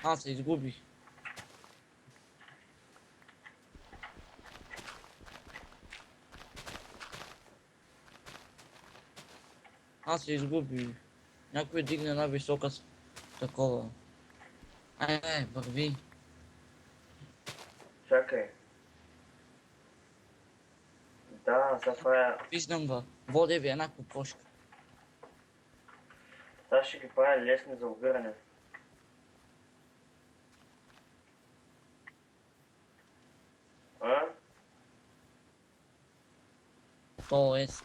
Аз се изгубих. Аз се изгубих. Някой дигне една висока такова. Върви. Чакай. Да, сега това е... Виждам води ви една кокошка. Сега ще ги правя лесни за обиране. А? Тоест.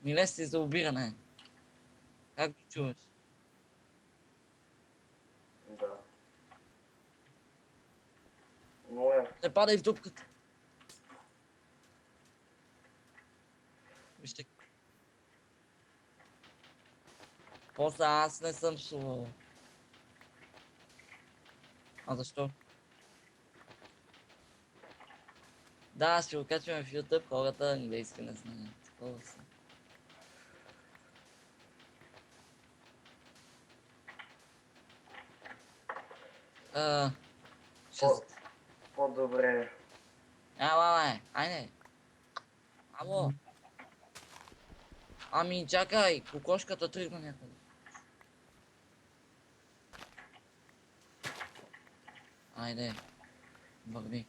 Милести за обиране. Как го чуваш? Да. Моя. Не падай в дупката. Вижте. После аз не съм псувал. А защо? Да, ще го качваме в YouTube, хората английски не знаят. Такова са. Ще... По-добре. Ела, айде. Ало. Ами чакай, кокошката тръгна някъде. Айде. Върви.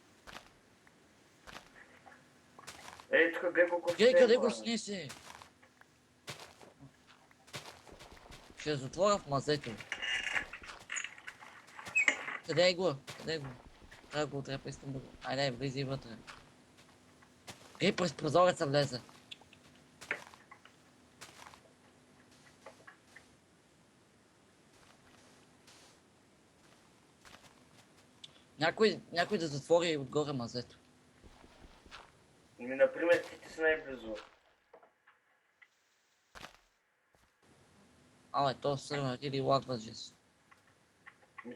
Ей, тук гледай колко Гей, къде стегла, го бе. снесе? Ще я затворя в мазето. Къде е го? Къде е го? Трябва да го отрепа, искам да го... Айде, влизай вътре. Гей, през прозореца влезе. Някой да затвори отгоре мазето. Например, ти си най-близо. То сървър или лагва жест.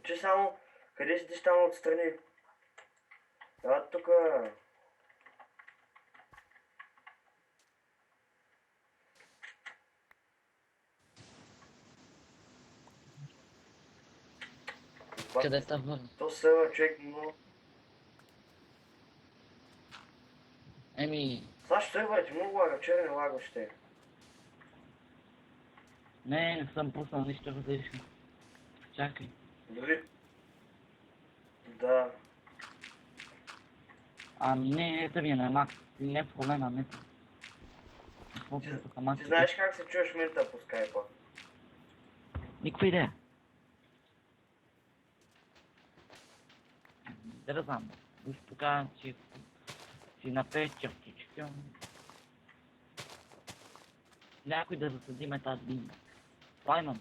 Че само... Къде седиш там отстрани? Да, тука... Къде те върна? То сървър, човек, но... Еми... Сега ще сървърът много лага, вчера не лагаше. Не съм пуснал нищо различно. Чакай. Дори... Да. Ами не, ето ми е на макс. Не е проблема, не. Ти знаеш как се чуеш минта по скайпа? Никаква идея. Да не знам. Уж покажам, че си напееш чертичка. Някой да засадиме тази дина. Пайман.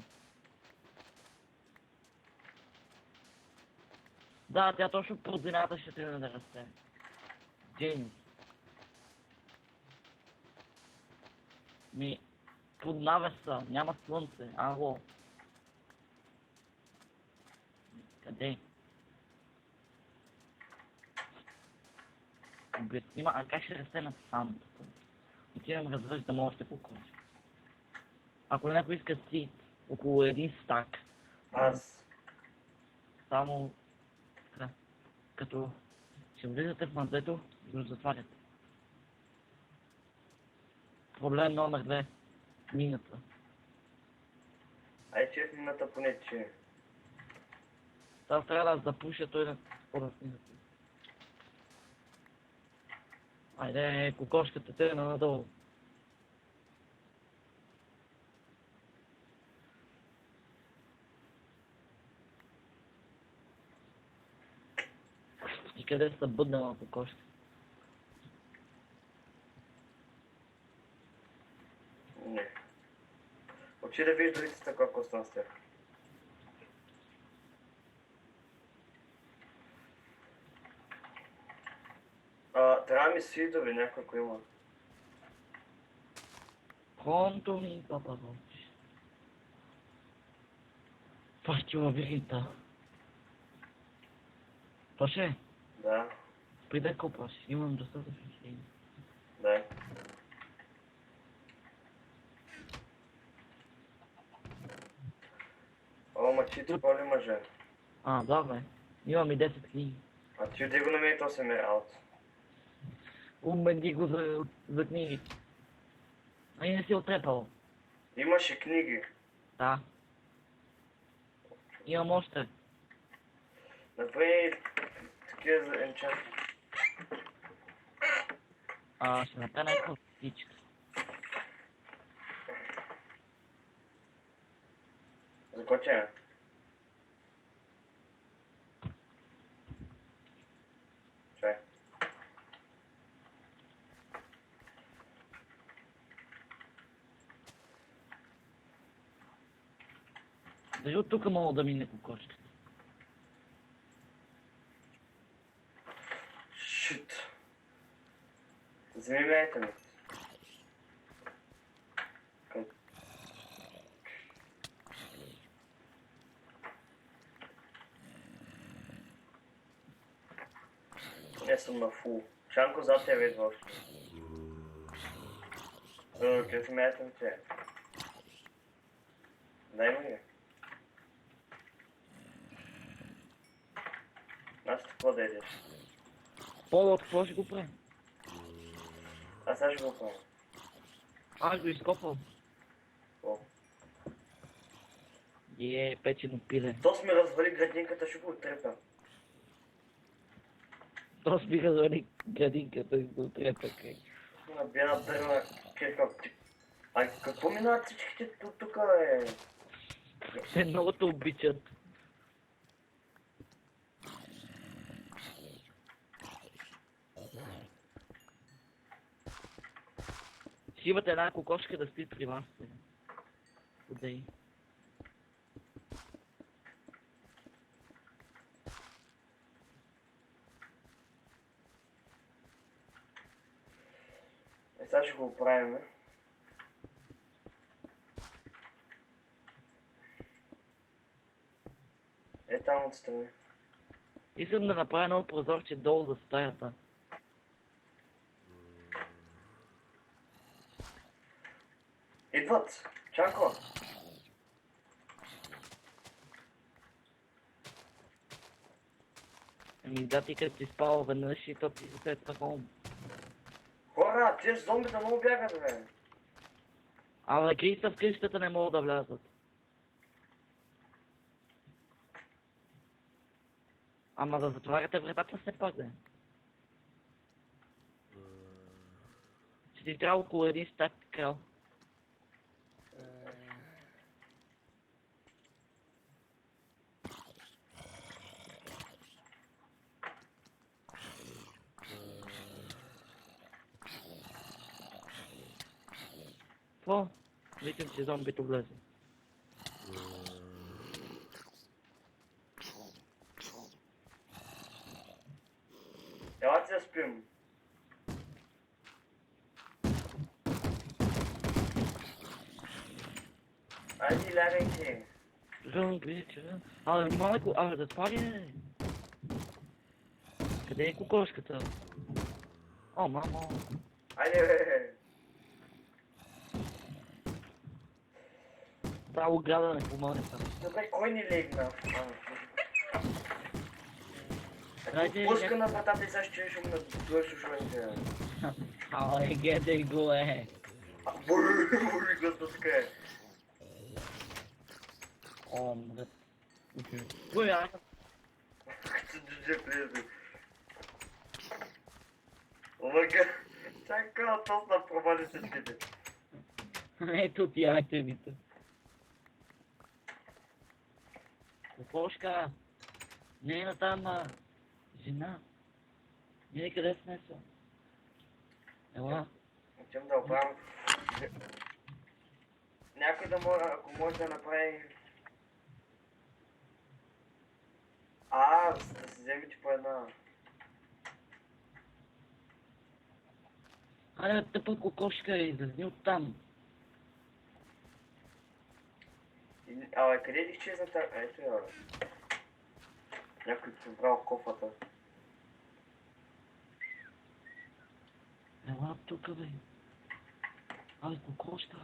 Да, тя точно под земята ще тръгне да расте. Джеймс. Под навеса, няма слънце. Ало. Къде? Обяснима, а как ще расте на само тук? Отивам развъждам още по кожа. Ако някой иска сит, около един стак. Аз. Само така, като ще влизате в мазето, го затваряте. Проблем номер 2. Мината. Ай, че в мината поне че. Сега трябва да запуша той да спора с мината. Айде, кокошката тръгна надолу. И къде са бъднала кокошка? Не. Очи да видиш другите с такова костна с тях. Трябва ми свидове някой, ако има. Конто ми, папа Бонче. Пащи лабиринта. Паше, Да, спри да копаш, имам достатъчно сили. да. момъчите, по-ли мъже? А, добре. Имам и 10 книги. А ти отиде го намери, то се ми работа. Уменди го за книги. А и не си отрепал. Имаше книги. Да. Имам още. Направи такива за енчант. Ще направя някаква птичка. За кой че? Чай. Дали от тук мога да мине кокошка? Шит. Вземи мейта ми. Не съм на фул. Шанко зад тебе изобщо. Къде мейта ми те? Дай ми ги. Аз какво да едеш? Поло, от какво ще го правим? Аз сега ще го правя. Аз го изкопвам. О. Печено пиле. То сме развали градинката, ще го отрепя. То спи развали градинката и го отрепа край. На бяна дърна кирка. Ай, какво минават всичките тук, бе? Те много те обичат. Ще имате една кокошка да спи при вас. Удей. Сега ще го оправим. Там отстрани. Искам да направя едно прозорче долу за стаята. Идват! Чако! Да, ти като си спал веднъж и то ти се след хом. Хора, тези зомбита много бягат, бе! Абе, криза в къщата не могат да влязат. Ама да затваряте вратата все пак, бе. Ще ти трябва около един стак крал. Какво? Викам, че зомбито влезе. Елате да спим. Айде, лягайте. Вече. Абе, внимавай, абе, да спали, бе. Къде е кокошката? О, мамо. Айде, бе. Та ограда не помогне там. Добре, кой ни легна? Айде, Пуска на вратата и сега ще му надуеш ушоните. Абе, гледай го, е. Буй, гласноска е. О, мрът. Кой аз? Като джуджи влезе. Лъга. Чакай, точно провали всичките. Ето ти айтемите. Кокошка. Не е на там жена. Не къде снесла. Ела. Отивам да оправям. Някой да може, ако може да направи... Да си вземете по една. Айде, тъпа кокошка, излезни оттам. Абе, къде ли изчезна тази? Ето я, бе. Някой ти брал кофата. Ела тук, бе. Абе, кокошка.